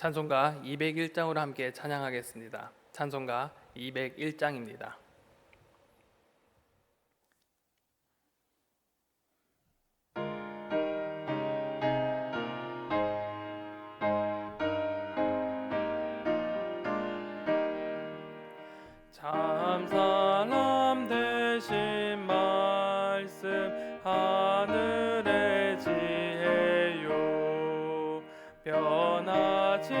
찬송가 201장으로 함께 찬양하겠습니다. 찬송가 201장입니다. 참 사람 되신 말씀 하늘의 지혜요, 변하지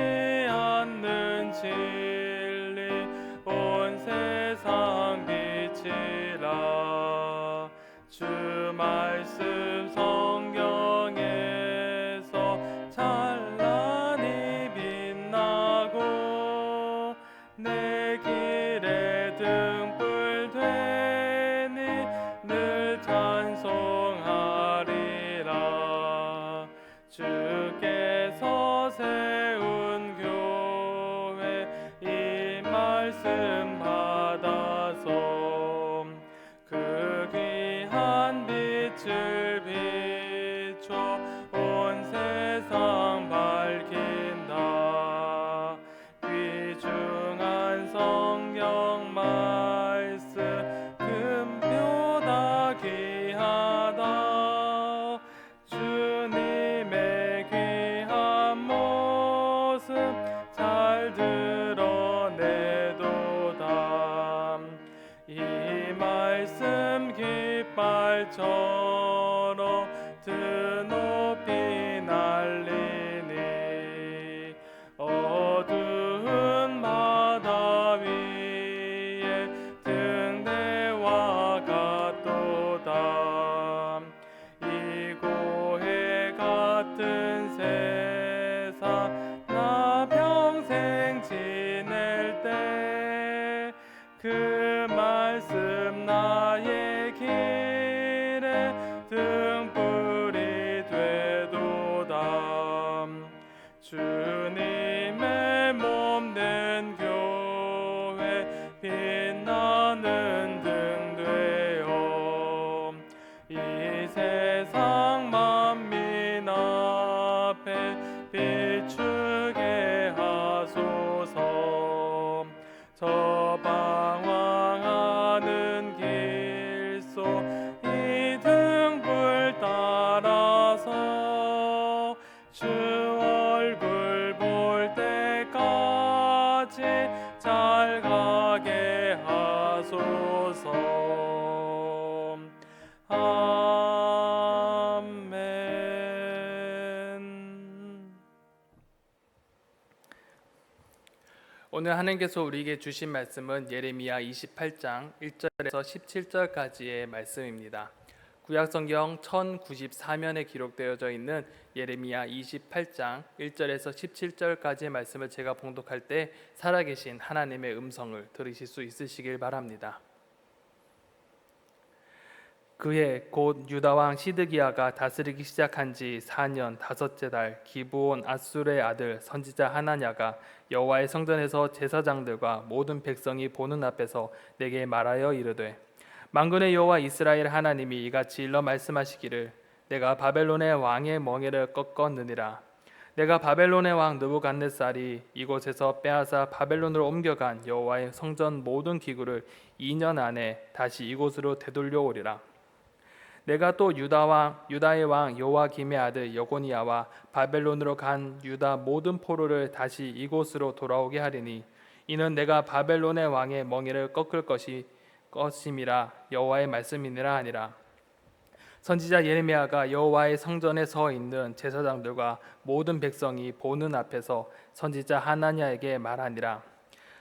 않는 진리 온 세상 빛이라. 주 말씀 성경에서 찬란히 빛나고 내 길에 등불 되니 늘 찬송하리라. 주께서 세운 교회 이 말씀 받아서 그 귀한 빛을 비춰 온 세상 밝힌다. 귀중한 성경 말씀 금표다 귀하다. 주님의 귀한 모습 잘 드러내도다. 이 말씀 깃발처럼 드높이 날리니 어두운 바다 위에 등대와 같도다. 이 고해 같은 세상 나 평생 지낼 때 그 말씀 나의 길에 등불이 되도다. 주님의 몸 된 교회 빛나는 등 되어 이 세상 만민 앞에 비추게 하소서. 저 방황하는 길속 이 등불 따라서 주 얼굴 볼 때까지 잘 가게 하소서. 아멘. 오늘 하나님께서 우리에게 주신 말씀은 예레미야 28장 1절에서 17절까지의 말씀입니다. 구약성경 1094면에 기록되어져 있는 예레미야 28장 1절에서 17절까지의 말씀을 제가 봉독할 때 살아계신 하나님의 음성을 들으실 수 있으시길 바랍니다. 그해 곧 유다왕 시드기야가 다스리기 시작한 지 4년 다섯째 달 기브온 앗술의 아들 선지자 하나냐가 여호와의 성전에서 제사장들과 모든 백성이 보는 앞에서 내게 말하여 이르되, 만군의 여호와 이스라엘 하나님이 이같이 일러 말씀하시기를, 내가 바벨론의 왕의 멍에를 꺾었느니라. 내가 바벨론의 왕 느부갓네살이 이곳에서 빼앗아 바벨론으로 옮겨간 여호와의 성전 모든 기구를 2년 안에 다시 이곳으로 되돌려오리라. 내가 또 유다의 왕 요아김의 아들 여고니야와 바벨론으로 간 유다 모든 포로를 다시 이곳으로 돌아오게 하리니 이는 내가 바벨론의 왕의 멍에를 꺾을 것임이라 여호와의 말씀이니라 하니라. 선지자 예레미야가 여호와의 성전에 서 있는 제사장들과 모든 백성이 보는 앞에서 선지자 하나냐에게 말하니라.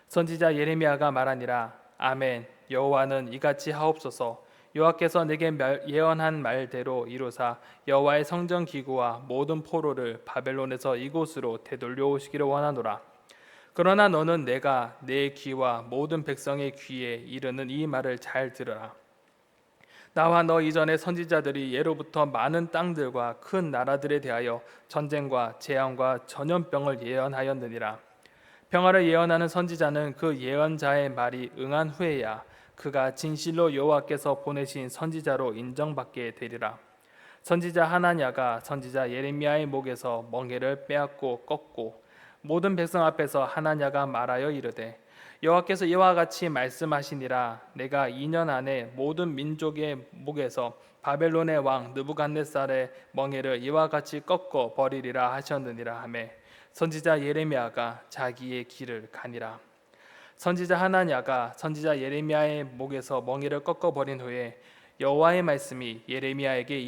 선지자 예레미야가 말하니라. 아멘. 여호와는 이같이 하옵소서. 여호와께서 내게 예언한 말대로 이루사 여호와의 성전 기구와 모든 포로를 바벨론에서 이곳으로 되돌려오시기를 원하노라. 그러나 너는 내가 내 귀와 모든 백성의 귀에 이르는 이 말을 잘 들으라. 나와 너 이전의 선지자들이 예로부터 많은 땅들과 큰 나라들에 대하여 전쟁과 재앙과 전염병을 예언하였느니라. 평화를 예언하는 선지자는 그 예언자의 말이 응한 후에야 그가 진실로 여호와께서 보내신 선지자로 인정받게 되리라. 선지자 하나냐가 선지자 예레미야의 목에서 멍에를 빼앗고 꺾고 모든 백성 앞에서 하나냐가 말하여 이르되 여호와께서 이와 같이 말씀하시니라. 내가 2년 안에 모든 민족의 목에서 바벨론의 왕 느부갓네살의 멍에를 이와 같이 꺾어 버리리라 하셨느니라 하매 선지자 예레미야가 자기의 길을 가니라. 선지자 하나냐가 선지자 예레미야의 목에서 멍에를 꺾어 버린 후에 여호와의 말씀이 예레미야에게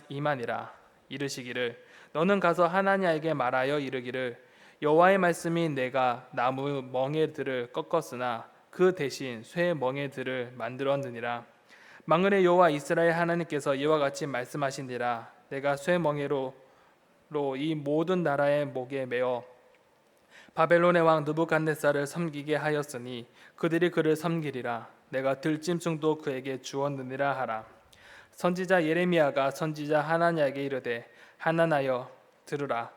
임하니라. 이르시기를 너는 가서 하나냐에게 말하여 이르기를 여호와의 말씀이 내가 나무 멍에들을 꺾었으나 그 대신 쇠 멍에들을 만들었느니라. 만군의 여호와 이스라엘 하나님께서 이와 같이 말씀하시니라. 내가 쇠 멍에로 이 모든 나라의 목에 메어 바벨론의 왕 느부갓네살을 섬기게 하였으니 그들이 그를 섬기리라. 내가 들짐승도 그에게 주었느니라 하라. 선지자 예레미야가 선지자 하나냐에게 이르되 하나나여 들으라.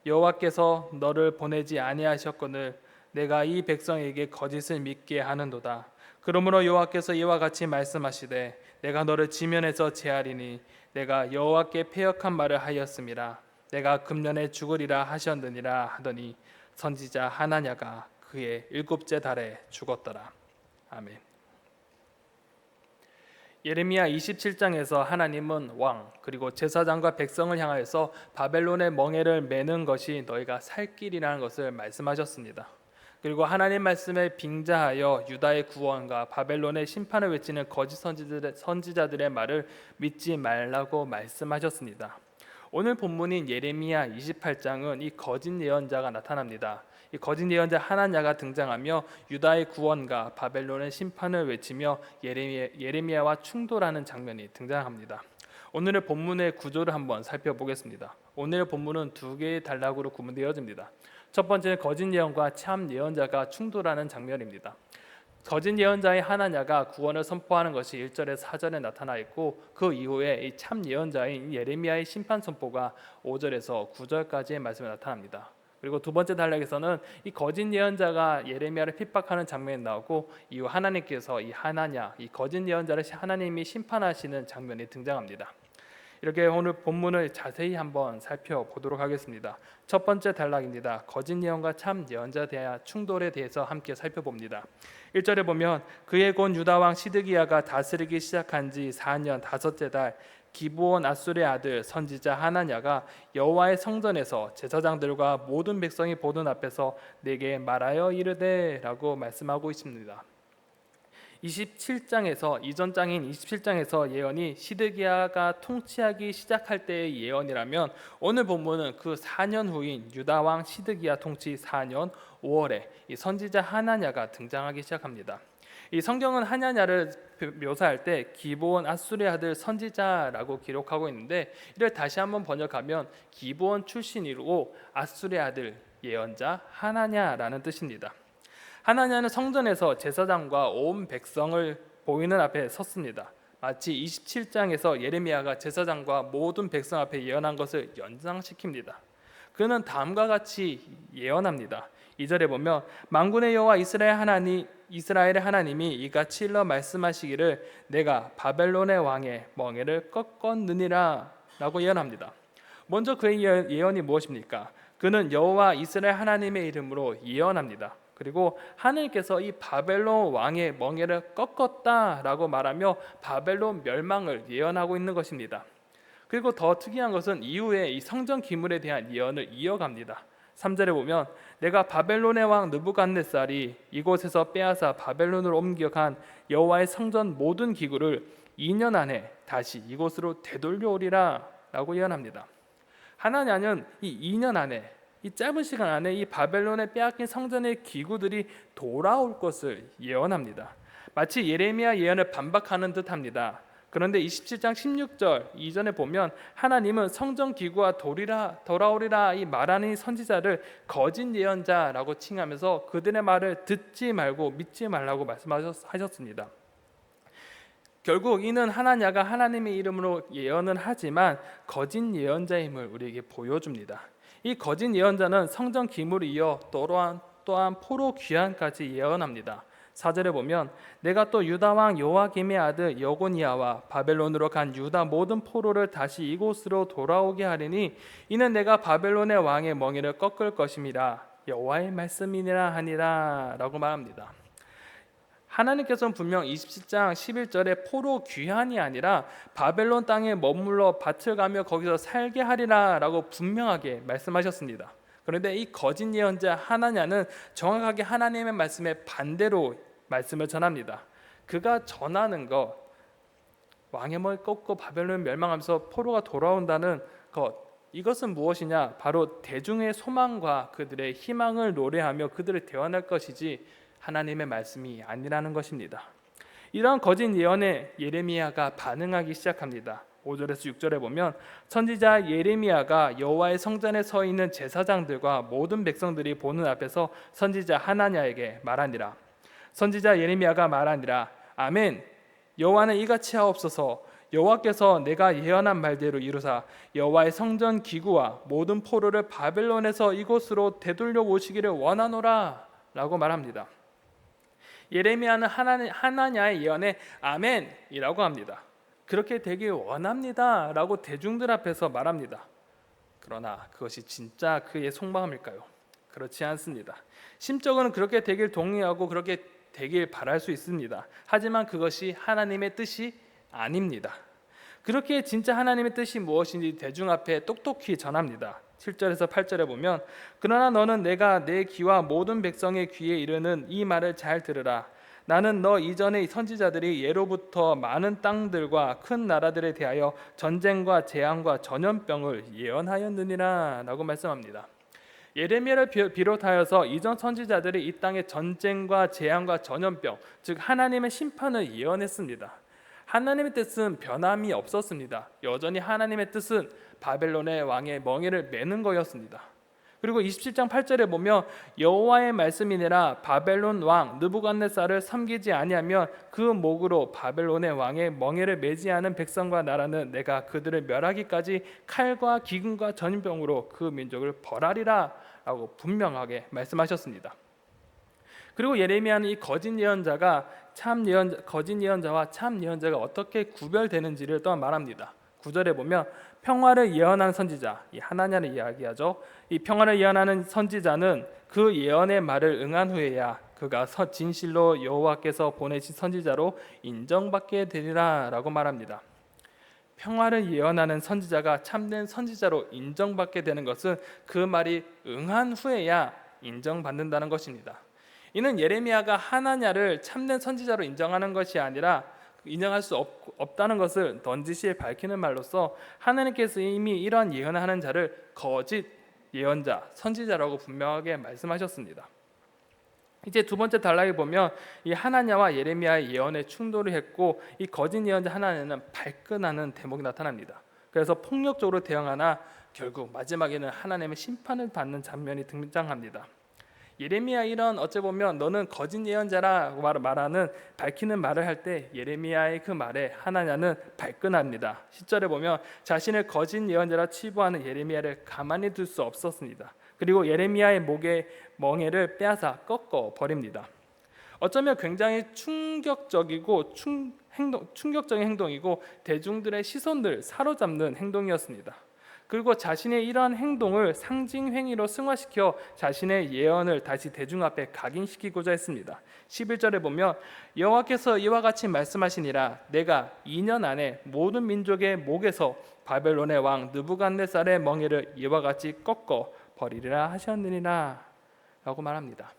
여호와께서 너를 보내지 아니하셨거늘 내가 이 백성에게 거짓을 믿게 하는도다. 그러므로 여호와께서 이와 같이 말씀하시되 내가 너를 지면에서 제하리니 내가 여호와께 패역한 말을 하였음이라. 내가 금년에 죽으리라 하셨느니라 하더니 선지자 하나냐가 그의 7째 달에 죽었더라. 아멘. 예레미야 27장에서 하나님은 왕 그리고 제사장과 백성을 향하여서 바벨론의 멍에를 매는 것이 너희가 살 길이라는 것을 말씀하셨습니다. 그리고 하나님 말씀에 빙자하여 유다의 구원과 바벨론의 심판을 외치는 거짓 선지자들의 말을 믿지 말라고 말씀하셨습니다. 오늘 본문인 예레미야 28장은 이 거짓 예언자가 나타납니다. 이 거짓 예언자 하나냐가 등장하며 유다의 구원과 바벨론의 심판을 외치며 예레미야와 충돌하는 장면이 등장합니다. 오늘의 본문의 구조를 한번 살펴보겠습니다. 오늘의 본문은 2개의 단락으로 구분되어집니다. 첫 번째는 거짓 예언과 참 예언자가 충돌하는 장면입니다. 거짓 예언자의 하나냐가 구원을 선포하는 것이 1절에 4절에 나타나 있고 그 이후에 이 참 예언자인 예레미야의 심판 선포가 5절에서 9절까지의 말씀에 나타납니다. 그리고 두 번째 단락에서는 이 거짓 예언자가 예레미야를 핍박하는 장면이 나오고 이후 하나님께서 이 하나냐, 이 거짓 예언자를 하나님이 심판하시는 장면이 등장합니다. 이렇게 오늘 본문을 자세히 한번 살펴보도록 하겠습니다. 첫 번째 단락입니다. 거짓 예언과 참 예언자에 대한 충돌에 대해서 함께 살펴봅니다. 1절에 보면 그의 곧 유다 왕 시드기야가 다스리기 시작한 지 4년 5째 달 기브온 앗술의 아들 선지자 하나냐가 여호와의 성전에서 제사장들과 모든 백성이 보는 앞에서 내게 말하여 이르되 라고 말씀하고 있습니다. 27장에서 이전 장인 27장에서 예언이 시드기야가 통치하기 시작할 때의 예언이라면 오늘 본문은 그 4년 후인 유다 왕 시드기야 통치 4년 5월에 이 선지자 하나냐가 등장하기 시작합니다. 이 성경은 하나냐를 묘사할 때 기브온 앗술의 아들 선지자라고 기록하고 있는데 이를 다시 한번 번역하면 기브온 출신이고 앗술의 아들 예언자 하나냐라는 뜻입니다. 하나냐는 성전에서 제사장과 온 백성을 보이는 앞에 섰습니다. 마치 27장에서 예레미야가 제사장과 모든 백성 앞에 예언한 것을 연상시킵니다. 그는 다음과 같이 예언합니다. 2절에 보면 만군의 여호와 이스라엘의 하나님이 이같이 일러 말씀하시기를 내가 바벨론의 왕의 멍에를 꺾었느니라 라고 예언합니다. 먼저 그의 예언이 무엇입니까? 그는 여호와 이스라엘 하나님의 이름으로 예언합니다. 그리고 하나님께서 이 바벨론 왕의 멍에를 꺾었다라고 말하며 바벨론 멸망을 예언하고 있는 것입니다. 그리고 더 특이한 것은 이후에 이 성전 기물에 대한 예언을 이어갑니다. 3절에 보면 내가 바벨론의 왕 느부갓네살이 이곳에서 빼앗아 바벨론으로 옮겨간 여호와의 성전 모든 기구를 2년 안에 다시 이곳으로 되돌려오리라 라고 예언합니다. 하나냐는 이 2년 안에 이 짧은 시간 안에 이 바벨론에 빼앗긴 성전의 기구들이 돌아올 것을 예언합니다. 마치 예레미야 예언을 반박하는 듯합니다. 그런데 27장 16절 이전에 보면 하나님은 성전 기구가 돌아오리라 이 말하는 이 선지자를 거짓 예언자라고 칭하면서 그들의 말을 듣지 말고 믿지 말라고 말씀하셨습니다. 결국 이는 하나냐가 하나님의 이름으로 예언은 하지만 거짓 예언자임을 우리에게 보여줍니다. 이 거짓 예언자는 성전 기물을 이어 또한 포로 귀환까지 예언합니다. 4절에 보면 내가 또 유다 왕 요아김의 아들 여고니아와 바벨론으로 간 유다 모든 포로를 다시 이곳으로 돌아오게 하리니 이는 내가 바벨론의 왕의 멍에를 꺾을 것임이라. 여호와의 말씀이니라 하니라 라고 말합니다. 하나님께서는 분명 27장 11절에 포로 귀환이 아니라 바벨론 땅에 머물러 밭을 가며 거기서 살게 하리라 라고 분명하게 말씀하셨습니다. 그런데 이 거짓 예언자 하나냐는 정확하게 하나님의 말씀에 반대로 말씀을 전합니다. 그가 전하는 것, 왕의 머리 꺾고 바벨론 멸망하면서 포로가 돌아온다는 것, 이것은 무엇이냐? 바로 대중의 소망과 그들의 희망을 노래하며 그들을 대원할 것이지 하나님의 말씀이 아니라는 것입니다. 이러한 거짓 예언에 예레미야가 반응하기 시작합니다. 5절에서 6절에 보면 선지자 예레미야가 여호와의 성전에 서 있는 제사장들과 모든 백성들이 보는 앞에서 선지자 하나냐에게 말하니라. 선지자 예레미야가 말하니라. 아멘. 여호와는 이같이 하옵소서. 여호와께서 내가 예언한 말대로 이루사 여호와의 성전 기구와 모든 포로를 바벨론에서 이곳으로 되돌려 오시기를 원하노라 라고 말합니다. 예레미야는 하나냐의 예언에 아멘이라고 합니다. 그렇게 되길 원합니다 라고 대중들 앞에서 말합니다. 그러나 그것이 진짜 그의 속마음일까요? 그렇지 않습니다. 심적으로는 그렇게 되길 동의하고 그렇게 되길 바랄 수 있습니다. 하지만 그것이 하나님의 뜻이 아닙니다. 그렇게 진짜 하나님의 뜻이 무엇인지 대중 앞에 똑똑히 전합니다. 7절에서 8절에 보면 그러나 너는 내가 내 귀와 모든 백성의 귀에 이르는 이 말을 잘 들으라. 나는 너 이전의 선지자들이 예로부터 많은 땅들과 큰 나라들에 대하여 전쟁과 재앙과 전염병을 예언하였느니라 라고 말씀합니다. 예레미야를 비롯하여서 이전 선지자들이 이 땅의 전쟁과 재앙과 전염병, 즉 하나님의 심판을 예언했습니다. 하나님의 뜻은 변함이 없었습니다. 여전히 하나님의 뜻은 바벨론의 왕의 멍에를 매는 거였습니다. 그리고 27장 8절에 보면 여호와의 말씀이니라 바벨론 왕 느부갓네살을 섬기지 아니하면 그 목으로 바벨론의 왕의 멍에를 매지 않은 백성과 나라는 내가 그들을 멸하기까지 칼과 기근과 전염병으로 그 민족을 벌하리라 라고 분명하게 말씀하셨습니다. 그리고 예레미야는 이 거짓 예언자와 참 예언자가 어떻게 구별되는지를 또 말합니다. 9절에 보면 평화를 예언하는 선지자, 이 하나냐를 이야기하죠. 이 평화를 예언하는 선지자는 그 예언의 말을 응한 후에야 그가 진실로 여호와께서 보내신 선지자로 인정받게 되리라 라고 말합니다. 평화를 예언하는 선지자가 참된 선지자로 인정받게 되는 것은 그 말이 응한 후에야 인정받는다는 것입니다. 이는 예레미야가 하나냐를 참된 선지자로 인정하는 것이 아니라 인정할 수 없다는 것을 넌지시에 밝히는 말로써 하나님께서 이미 이러한 예언을 하는 자를 거짓 예언자, 선지자라고 분명하게 말씀하셨습니다. 이제 두 번째 단락에 보면 이 하나냐와 예레미야의 예언에 충돌을 했고 이 거짓 예언자 하나냐는 발끈하는 대목이 나타납니다. 그래서 폭력적으로 대응하나 결국 마지막에는 하나님의 심판을 받는 장면이 등장합니다. 예레미야 이런 어찌 보면 너는 거짓 예언자라고 말하는 밝히는 말을 할 때 예레미야의 그 말에 하나냐는 발끈합니다. 10절에 보면 자신을 거짓 예언자라 치부하는 예레미야를 가만히 둘 수 없었습니다. 그리고 예레미야의 목에 멍에를 빼앗아 꺾어 버립니다. 어쩌면 굉장히 충격적인 행동이고 대중들의 시선을 사로잡는 행동이었습니다. 그리고 자신의 이러한 행동을 상징 행위로 승화시켜 자신의 예언을 다시 대중 앞에 각인시키고자 했습니다. 11절에 보면 여호와께서 이와 같이 말씀하시니라 내가 2년 안에 모든 민족의 목에서 바벨론의 왕 느부갓네살의 멍에를 이와 같이 꺾어 버리리라 하셨느니라 라고 말합니다.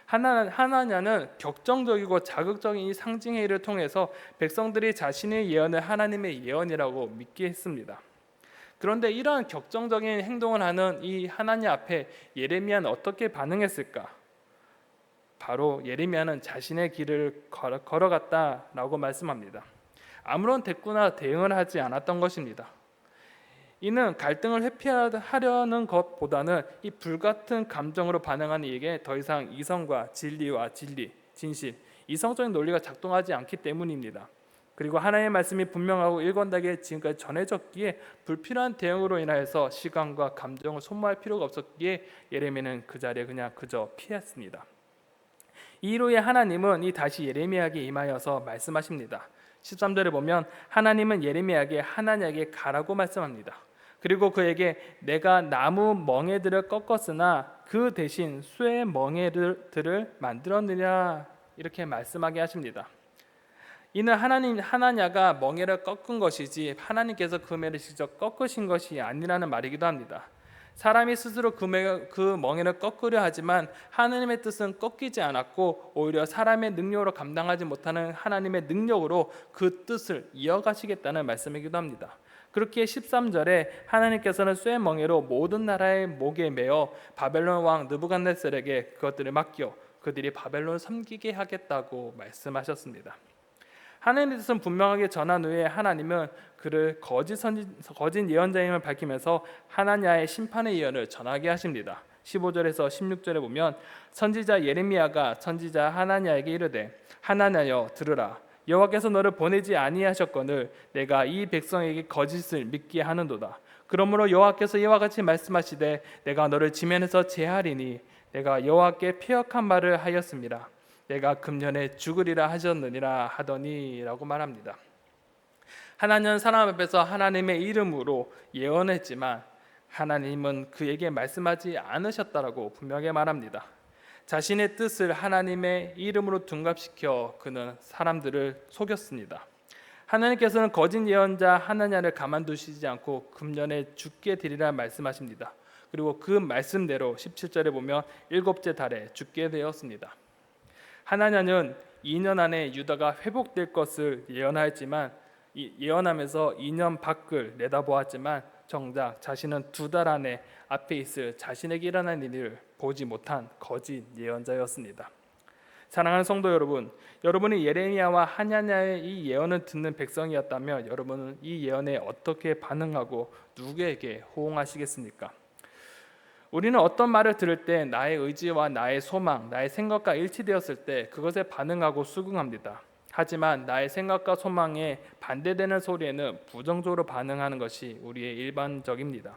하나냐는 격정적이고 자극적인 이 상징 행위를 통해서 백성들이 자신의 예언을 하나님의 예언이라고 믿게 했습니다. 그런데 이러한 격정적인 행동을 하는 이 하나냐 앞에 예레미야는 어떻게 반응했을까? 바로 예레미야는 자신의 길을 걸어갔다라고 말씀합니다. 아무런 대꾸나 대응을 하지 않았던 것입니다. 이는 갈등을 회피하려는 것보다는 이 불같은 감정으로 반응하는 이에게 더 이상 이성과 진리와 진실, 이성적인 논리가 작동하지 않기 때문입니다. 그리고 하나님의 말씀이 분명하고 일관되게 지금까지 전해졌기에 불필요한 대응으로 인하여서 시간과 감정을 소모할 필요가 없었기에 예레미야는 그 자리에 그저 피했습니다. 이로 인해 하나님은 다시 예레미야에게 임하여서 말씀하십니다. 13절에 보면 하나님은 예레미야에게 하나냐에게 가라고 말씀합니다. 그리고 그에게 내가 나무 멍에들을 꺾었으나 그 대신 쇠 멍에들을 만들었느냐 이렇게 말씀하게 하십니다. 이는 하나냐가 멍에를 꺾은 것이지 하나님께서 그 멍에를 직접 꺾으신 것이 아니라는 말이기도 합니다. 사람이 스스로 그 멍에를 꺾으려 하지만 하나님의 뜻은 꺾이지 않았고 오히려 사람의 능력으로 감당하지 못하는 하나님의 능력으로 그 뜻을 이어가시겠다는 말씀이기도 합니다. 그렇게 13절에 하나님께서는 쇠 멍에로 모든 나라의 목에 매어 바벨론 왕 느부갓네살에게 그것들을 맡겨 그들이 바벨론을 섬기게 하겠다고 말씀하셨습니다. 하나님의 뜻은 분명하게 전한 후에 하나님은 그를 거짓 예언자임을 밝히면서 하나냐의 심판의 예언을 전하게 하십니다. 15절에서 16절에 보면 선지자 예레미야가 선지자 하나냐에게 이르되 하나냐여 들으라 여호와께서 너를 보내지 아니하셨거늘 내가 이 백성에게 거짓을 믿게 하는도다. 그러므로 여호와께서 이와 같이 말씀하시되 내가 너를 지면에서 제하리니 내가 여호와께 패역한 말을 하였습니다. 내가 금년에 죽으리라 하셨느니라 하더니 라고 말합니다. 하나님은 사람 앞에서 하나님의 이름으로 예언했지만 하나님은 그에게 말씀하지 않으셨다라고 분명하게 말합니다. 자신의 뜻을 하나님의 이름으로 둔갑시켜 그는 사람들을 속였습니다. 하나님께서는 거짓 예언자 하나냐를 가만두시지 않고 금년에 죽게 되리라 말씀하십니다. 그리고 그 말씀대로 17절에 보면 일곱째 달에 죽게 되었습니다. 하나냐는 2년 안에 유다가 회복될 것을 예언하였지만 예언하면서 2년 밖을 내다보았지만 정작 자신은 2달 안에 앞에 있을 자신에게 일어날 일을 보지 못한 거짓 예언자였습니다. 사랑하는 성도 여러분, 여러분이 예레미야와 하나냐의 이 예언을 듣는 백성이었다면 여러분은 이 예언에 어떻게 반응하고 누구에게 호응하시겠습니까? 우리는 어떤 말을 들을 때 나의 의지와 나의 소망, 나의 생각과 일치되었을 때 그것에 반응하고 수긍합니다. 하지만 나의 생각과 소망에 반대되는 소리에는 부정적으로 반응하는 것이 우리의 일반적입니다.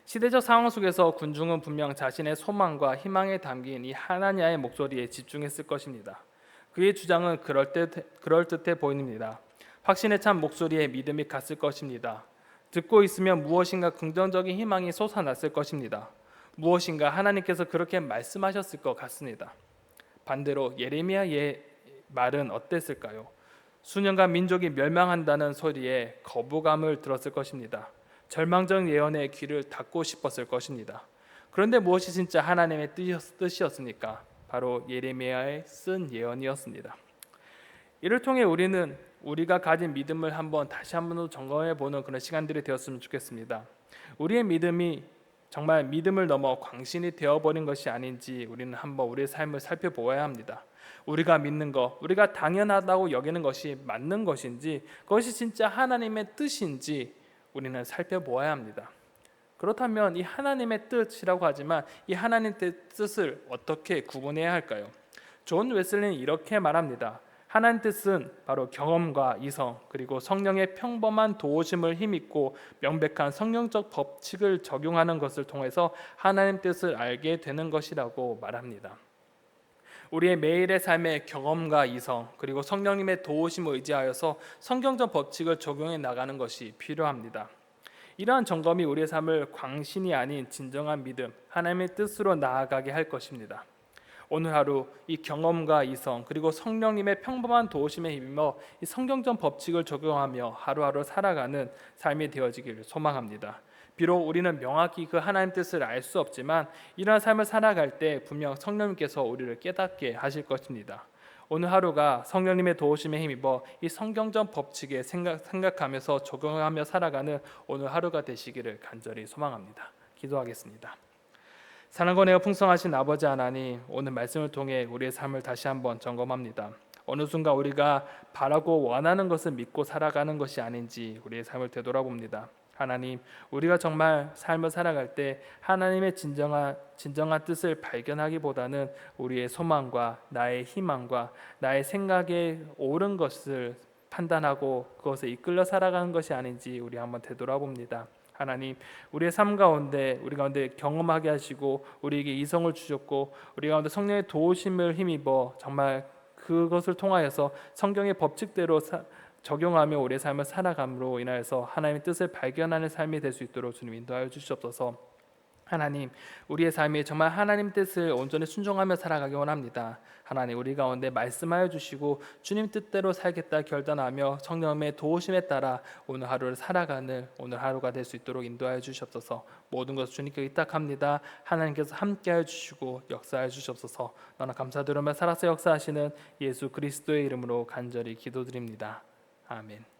시대적 상황 속에서 군중은 분명 자신의 소망과 희망에 담긴 이 하나냐의 목소리에 집중했을 것입니다. 그의 주장은 그럴듯해 보입니다. 확신에 찬 목소리에 믿음이 갔을 것입니다. 듣고 있으면 무엇인가 긍정적인 희망이 솟아났을 것입니다. 무엇인가 하나님께서 그렇게 말씀하셨을 것 같습니다. 반대로 예레미야의 말은 어땠을까요? 수년간 민족이 멸망한다는 소리에 거부감을 들었을 것입니다. 절망적 예언에 귀를 닫고 싶었을 것입니다. 그런데 무엇이 진짜 하나님의 뜻이었습니까? 바로 예레미야의 쓴 예언이었습니다. 이를 통해 우리는 우리가 가진 믿음을 다시 한번 점검해 보는 그런 시간들이 되었으면 좋겠습니다. 우리의 믿음이 정말 믿음을 넘어 광신이 되어버린 것이 아닌지 우리는 한번 우리의 삶을 살펴보아야 합니다. 우리가 믿는 것, 우리가 당연하다고 여기는 것이 맞는 것인지 그것이 진짜 하나님의 뜻인지 우리는 살펴보아야 합니다. 그렇다면 이 하나님의 뜻이라고 하지만 이 하나님의 뜻을 어떻게 구분해야 할까요? 존 웨슬리는 이렇게 말합니다. 하나님 뜻은 바로 경험과 이성 그리고 성령의 평범한 도우심을 힘입고 명백한 성령적 법칙을 적용하는 것을 통해서 하나님 뜻을 알게 되는 것이라고 말합니다. 우리의 매일의 삶의 경험과 이성 그리고 성령님의 도우심을 의지하여서 성경적 법칙을 적용해 나가는 것이 필요합니다. 이러한 점검이 우리의 삶을 광신이 아닌 진정한 믿음, 하나님의 뜻으로 나아가게 할 것입니다. 오늘 하루 이 경험과 이성 그리고 성령님의 평범한 도우심에 힘입어 이 성경적 법칙을 적용하며 하루하루 살아가는 삶이 되어지기를 소망합니다. 비록 우리는 명확히 그 하나님 뜻을 알 수 없지만 이러한 삶을 살아갈 때 분명 성령님께서 우리를 깨닫게 하실 것입니다. 오늘 하루가 성령님의 도우심에 힘입어 이 성경적 법칙에 생각하면서 적용하며 살아가는 오늘 하루가 되시기를 간절히 소망합니다. 기도하겠습니다. 사랑과 은혜가 풍성하신 아버지 하나님, 오늘 말씀을 통해 우리의 삶을 다시 한번 점검합니다. 어느 순간 우리가 바라고 원하는 것을 믿고 살아가는 것이 아닌지 우리의 삶을 되돌아봅니다. 하나님, 우리가 정말 삶을 살아갈 때 하나님의 진정한 뜻을 발견하기보다는 우리의 소망과 나의 희망과 나의 생각에 옳은 것을 판단하고 그것에 이끌려 살아가는 것이 아닌지 우리 한번 되돌아봅니다. 하나님, 우리의 삶 가운데 우리 가운데 경험하게 하시고 우리에게 이성을 주셨고 우리 가운데 성령의 도우심을 힘입어 정말 그것을 통하여서 성경의 법칙대로 적용하며 우리의 삶을 살아감으로 인하여서 하나님의 뜻을 발견하는 삶이 될 수 있도록 주님 인도하여 주시옵소서. 하나님, 우리의 삶이 정말 하나님 뜻을 온전히 순종하며 살아가기 원합니다. 하나님, 우리 가운데 말씀하여 주시고 주님 뜻대로 살겠다 결단하며 성령의 도우심에 따라 오늘 하루를 살아가는 오늘 하루가 될 수 있도록 인도하여 주시옵소서. 모든 것을 주님께 의탁합니다. 하나님께서 함께하여 주시고 역사하여 주시옵소서. 너나 감사드리며 살아서 역사하시는 예수 그리스도의 이름으로 간절히 기도드립니다. 아멘.